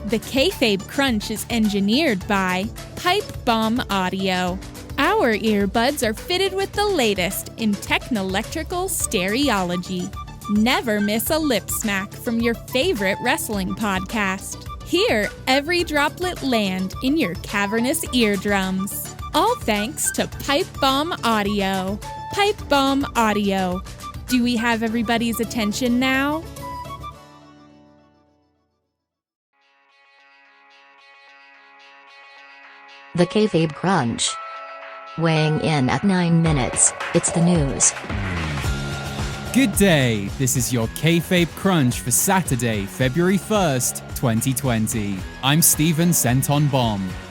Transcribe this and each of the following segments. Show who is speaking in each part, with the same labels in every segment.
Speaker 1: The Kayfabe Crunch is engineered by Pipe Bomb Audio. Our earbuds are fitted with the latest in technoelectrical stereology. Never miss a lip smack from your favorite wrestling podcast. Hear every droplet land in your cavernous eardrums. All thanks to Pipe Bomb Audio. Pipe Bomb Audio. Do we have everybody's attention now?
Speaker 2: The Kayfabe Crunch. Weighing in at 9 minutes, it's the news.
Speaker 3: Good day, this is your Kayfabe Crunch for Saturday, February 1st, 2020. I'm Stephenson.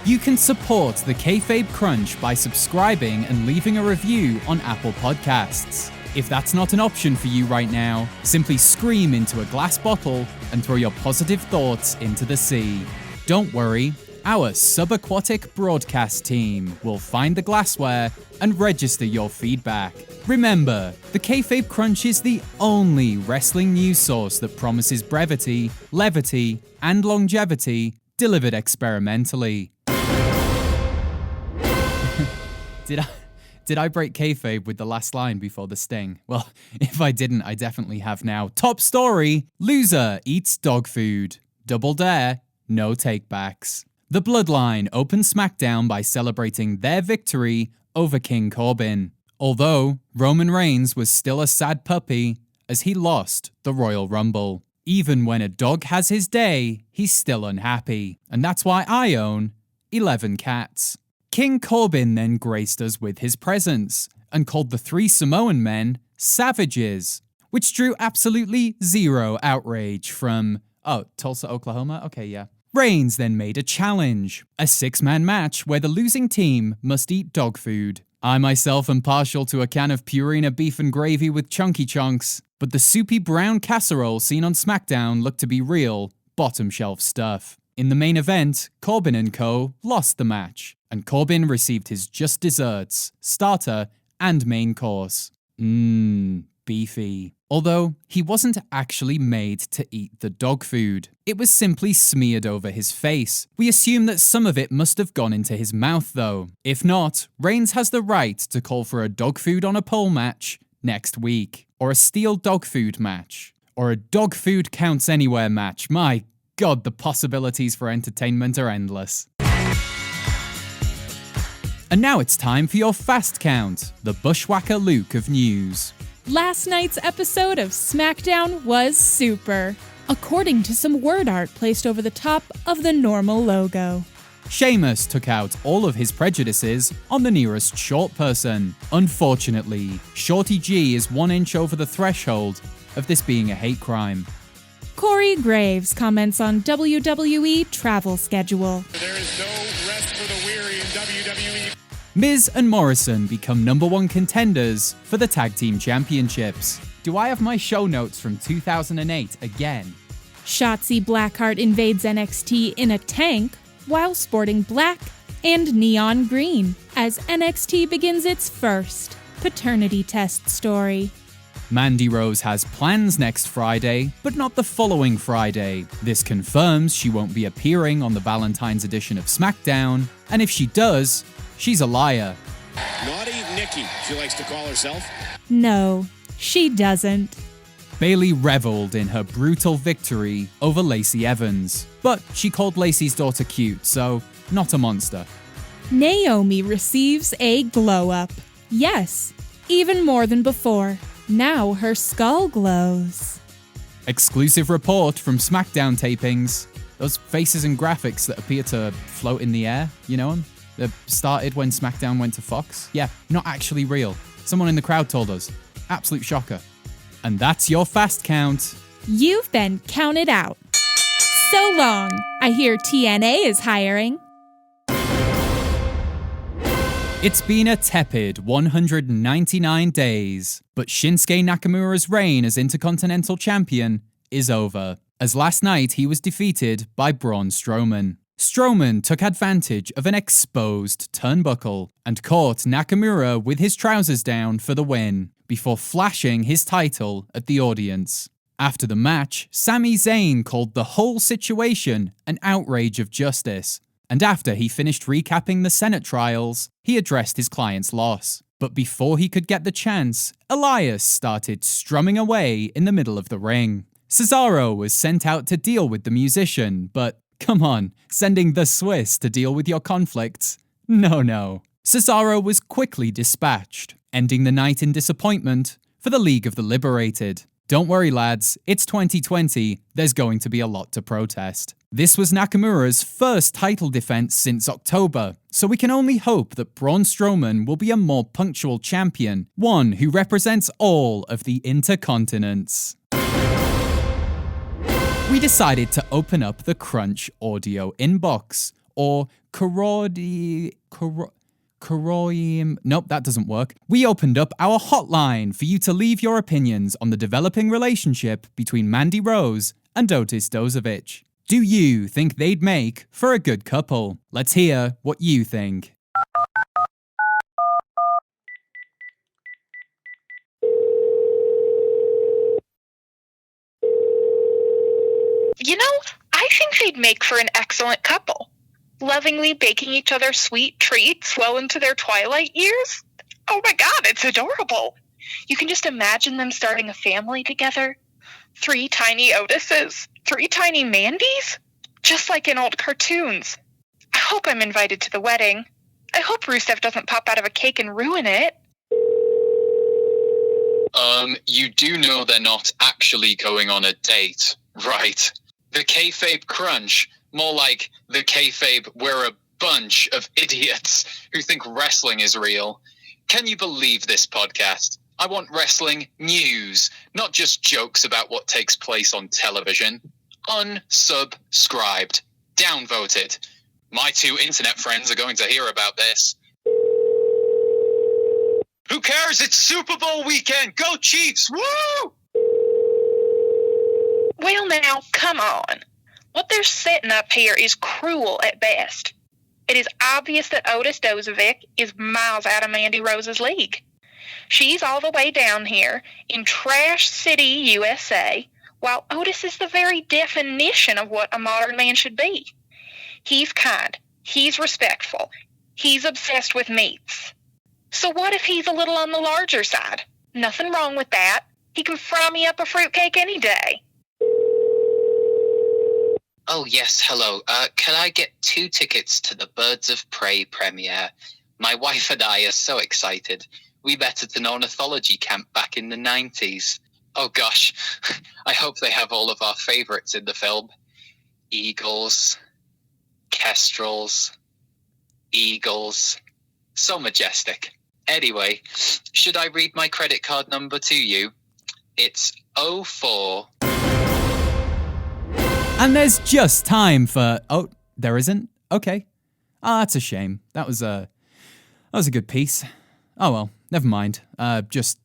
Speaker 3: You can support the Kayfabe Crunch by subscribing and leaving a review on Apple Podcasts. If that's not an option for you right now, simply scream into a glass bottle and throw your positive thoughts into the sea. Don't worry, our subaquatic broadcast team will find the glassware and register your feedback. Remember, the Kayfabe Crunch is the only wrestling news source that promises brevity, levity, and longevity delivered experimentally. Did I break kayfabe with the last line before the sting? Well, if I didn't, I definitely have now. Top story: loser eats dog food. Double dare, no takebacks. The Bloodline opened SmackDown by celebrating their victory over King Corbin. Although Roman Reigns was still a sad puppy as he lost the Royal Rumble. Even when a dog has his day, he's still unhappy. And that's why I own 11 cats. King Corbin then graced us with his presence and called the 3 Samoan men savages, which drew absolutely zero outrage from, Tulsa, Oklahoma? Okay, yeah. Reigns then made a challenge, a 6-man match where the losing team must eat dog food. I myself am partial to a can of Purina beef and gravy with chunky chunks, but the soupy brown casserole seen on SmackDown looked to be real, bottom shelf stuff. In the main event, Corbin and co. lost the match, and Corbin received his just desserts, starter, and main course. Beefy. Although, he wasn't actually made to eat the dog food. It was simply smeared over his face. We assume that some of it must have gone into his mouth though. If not, Reigns has the right to call for a dog food on a pole match next week. Or a steel dog food match. Or a dog food counts anywhere match. My God, the possibilities for entertainment are endless. And now it's time for your fast count, the Bushwhacker Luke of news.
Speaker 1: Last night's episode of SmackDown was super, according to some word art placed over the top of the normal logo.
Speaker 3: Sheamus took out all of his prejudices on the nearest short person. Unfortunately, Shorty G is 1 inch over the threshold of this being a hate crime.
Speaker 1: Corey Graves comments on WWE travel schedule.
Speaker 4: There is no rest for the weary in WWE.
Speaker 3: Miz and Morrison become #1 contenders for the Tag Team Championships. Do I have my show notes from 2008 again?
Speaker 1: Shotzi Blackheart invades NXT in a tank while sporting black and neon green as NXT begins its first paternity test story.
Speaker 3: Mandy Rose has plans next Friday, but not the following Friday. This confirms she won't be appearing on the Valentine's edition of SmackDown, and if she does, she's a liar.
Speaker 4: Naughty Nikki, she likes to call herself.
Speaker 1: No, she doesn't.
Speaker 3: Bayley reveled in her brutal victory over Lacey Evans, but she called Lacey's daughter cute, so not a monster.
Speaker 1: Naomi receives a glow-up. Yes, even more than before. Now her skull glows.
Speaker 3: Exclusive report from SmackDown tapings. Those faces and graphics that appear to float in the air, you know them? That started when SmackDown went to Fox. Yeah, not actually real. Someone in the crowd told us. Absolute shocker. And that's your fast count.
Speaker 1: You've been counted out. So long. I hear TNA is hiring.
Speaker 3: It's been a tepid 199 days, but Shinsuke Nakamura's reign as Intercontinental Champion is over, as last night he was defeated by Braun Strowman. Strowman took advantage of an exposed turnbuckle and caught Nakamura with his trousers down for the win, before flashing his title at the audience. After the match, Sami Zayn called the whole situation an outrage of justice. And after he finished recapping the Senate trials, he addressed his client's loss. But before he could get the chance, Elias started strumming away in the middle of the ring. Cesaro was sent out to deal with the musician, but come on, sending the Swiss to deal with your conflicts? No. Cesaro was quickly dispatched, ending the night in disappointment for the League of the Liberated. Don't worry lads, it's 2020, there's going to be a lot to protest. This was Nakamura's first title defense since October, so we can only hope that Braun Strowman will be a more punctual champion, one who represents all of the intercontinents. We decided to open up the Crunch audio inbox, or nope, that doesn't work. We opened up our hotline for you to leave your opinions on the developing relationship between Mandy Rose and Otis Dozovic. Do you think they'd make for a good couple? Let's hear what you think.
Speaker 5: You know, I think they'd make for an excellent couple. Lovingly baking each other sweet treats well into their twilight years. Oh my god, it's adorable. You can just imagine them starting a family together. 3 tiny Otises, 3 tiny Mandys, just like in old cartoons. I hope I'm invited to the wedding. I hope Rusev doesn't pop out of a cake and ruin it.
Speaker 6: You do know they're not actually going on a date, right? The Kayfabe Crunch, more like the Kayfabe we're a bunch of idiots who think wrestling is real. Can you believe this podcast? I want wrestling news, not just jokes about what takes place on television. Unsubscribed. Downvoted. My 2 internet friends are going to hear about this. Who cares? It's Super Bowl weekend! Go Chiefs! Woo!
Speaker 5: Well now, come on. What they're setting up here is cruel at best. It is obvious that Otis Dozovic is miles out of Mandy Rose's league. She's all the way down here in Trash City, USA, while Otis is the very definition of what a modern man should be. He's kind. He's respectful. He's obsessed with meats. So what if he's a little on the larger side? Nothing wrong with that. He can fry me up a fruitcake any day.
Speaker 6: Oh, yes, hello. Can I get 2 tickets to the Birds of Prey premiere? My wife and I are so excited. We met at an ornithology camp back in the 90s. Oh, gosh. I hope they have all of our favourites in the film. Eagles, kestrels, eagles. So majestic. Anyway, should I read my credit card number to you? It's 04...
Speaker 3: And there's just time for... Oh, there isn't? Okay. That's a shame. That was a good piece. Oh well, never mind. Just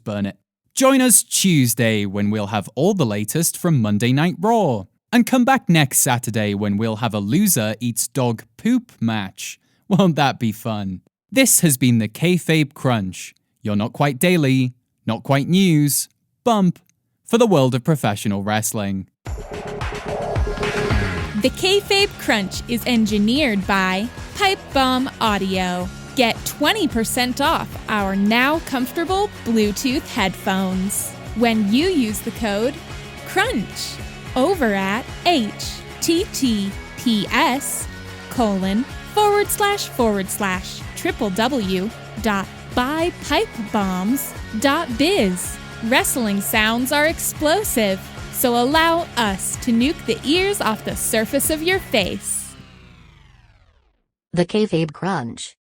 Speaker 3: burn it. Join us Tuesday when we'll have all the latest from Monday Night Raw. And come back next Saturday when we'll have a loser eats dog poop match. Won't that be fun? This has been the Kayfabe Crunch. Your not quite daily, not quite news, bump for the world of professional wrestling.
Speaker 1: The Kayfabe Crunch is engineered by Pipe Bomb Audio. Get 20% off our now comfortable Bluetooth headphones when you use the code CRUNCH over at https://www.buypipebombs.biz. Wrestling sounds are explosive, so allow us to nuke the ears off the surface of your face.
Speaker 2: The Kayfabe Crunch.